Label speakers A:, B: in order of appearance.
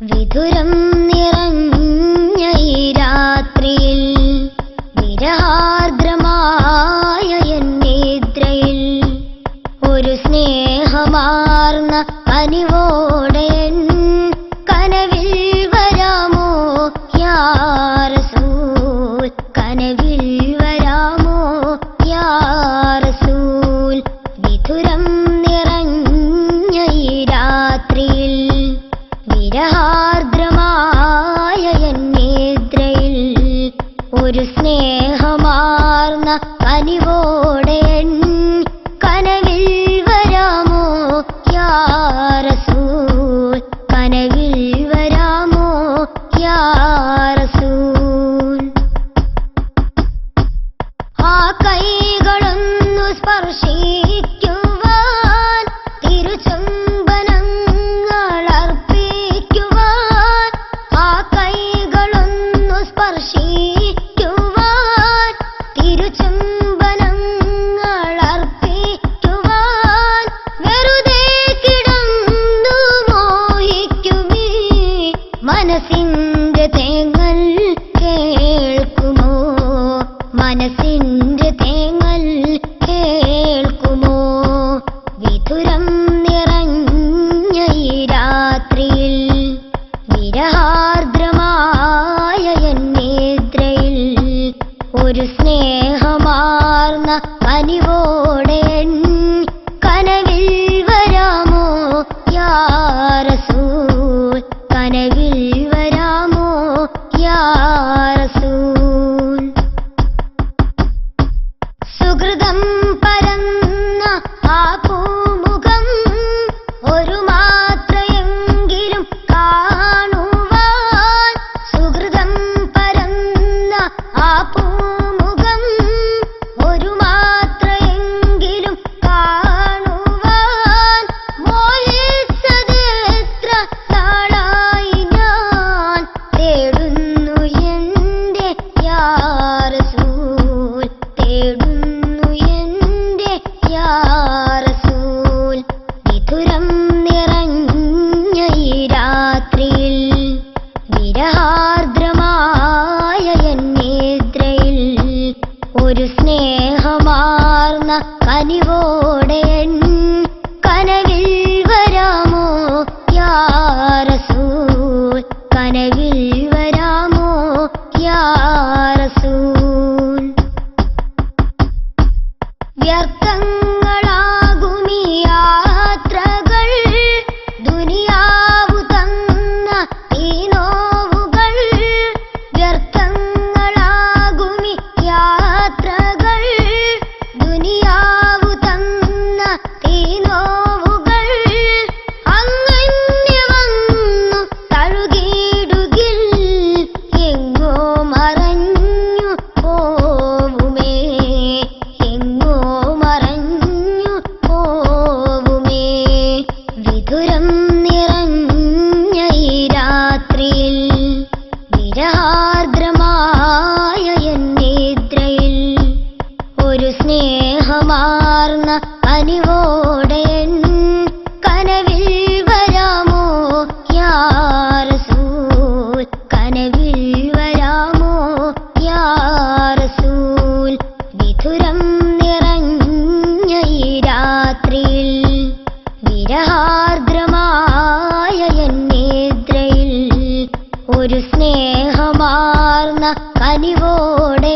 A: വിധുരം നിറഞ്ഞ ഈ രാത്രിയിൽ വിരഹാർദ്രമായ എന്നേദ്രയിൽ ഒരു സ്നേഹമാർന്ന കനിവോടെ കനവിൽ വരാമോ യാ റസൂൽ, കനവിൽ വരാമോ യാ റസൂൽ. വിധുരം നിറഞ്ഞ ഈ രാത്രിയിൽ വിരഹാർദ്രമായ എന്നേദ്രയിൽ ഒരു സ്നേഹമാർന്ന കനിവോടെ കനവിൽ വരാമോ യാ റസൂൽ, കനവിൽ വരാമോ യാ റസൂൽ. ആ കൈകളൊന്നു സ്പർശിക്കുവാൻ തിരുചുംബനങ്ങൾ അർപ്പിക്കുവാൻ, ആ കൈകളൊന്നു സ്പർശിക്കുവാൻ തിരുചുംബനങ്ങൾ അർപ്പിക്കുവാൻ വെറുതെ കിടന്നു മോഹിക്കുമീ മനസ്സിന്റെ തേങ്ങൽ കേൾക്കുമോ, മനസ്സിന്റെ തേങ്ങൽ കേൾക്കുമോ. വിധുരം നിറഞ്ഞ ഈ രാത്രിയിൽ വിരഹാർദ്രമായ എന്നേദ്രയിൽ ഒരു സ്നേഹമാർന്ന കനിവോടെ കനവിൽ വരാമോ യാ റസൂൽ, കനവിൽ വരാമോ യാ റസൂൽ. സുഹൃതം പരന്ന ആ പൂമുഖം ഒരു മാത്രയെങ്കിലും കാണുവാൻ, സുഹൃതം പരന്ന ആ പൂമുഖം ഒരു മാത്രയെങ്കിലും കാണുവാൻ മോഹിച്ചതെത്ര നാളായി ഞാൻ തേടുന്നു എന്റെ യാ റസൂൽ, തേടുന്നു എന്റെ യാ റസൂൽ. വിധുരം നിറഞ്ഞ ഈ രാത്രിയിൽ വിരഹാർദ്രമായ എന്നേദ്രയിൽ ഒരു സ്നേഹമാർന്ന കനിവോടെ കനവിൽ വരാമോ യാ റസൂൽ, കനവിൽ വരാമോ യാ റസൂൽ. വ്യർത്ഥങ്ങളാകുമീ യാത്രകൾ, ദുനിയാവു തന്ന ഈ നോവുകൾ, വ്യർത്ഥങ്ങളാകുമീ യാത്രകൾ, ദുനിയാവു തന്ന ഈ നോവുകൾ. അങ്ങനെ വന്നു തഴുകിടുകിൽ എങ്ങോ മറഞ്ഞു പോവുമേ, എങ്ങോ മറഞ്ഞു പോവുമേ. വിധുരം നിറഞ്ഞ ഈ രാത്രിയിൽ വിരഹാർദ്രമായ എന്നേദ്രയിൽ ഒരു സ്നേഹമാർന്ന കനിവോടെ കനവിൽ വരാമോ യാ റസൂൽ, കനവിൽ വരാമോ യാ റസൂൽ. വിധുരം നിറഞ്ഞ ഈ രാത്രിയിൽ വിരഹാർദ്രമായ എന്നേദ്രയിൽ ഒരു സ്നേഹമാർന്ന കനിവോടെ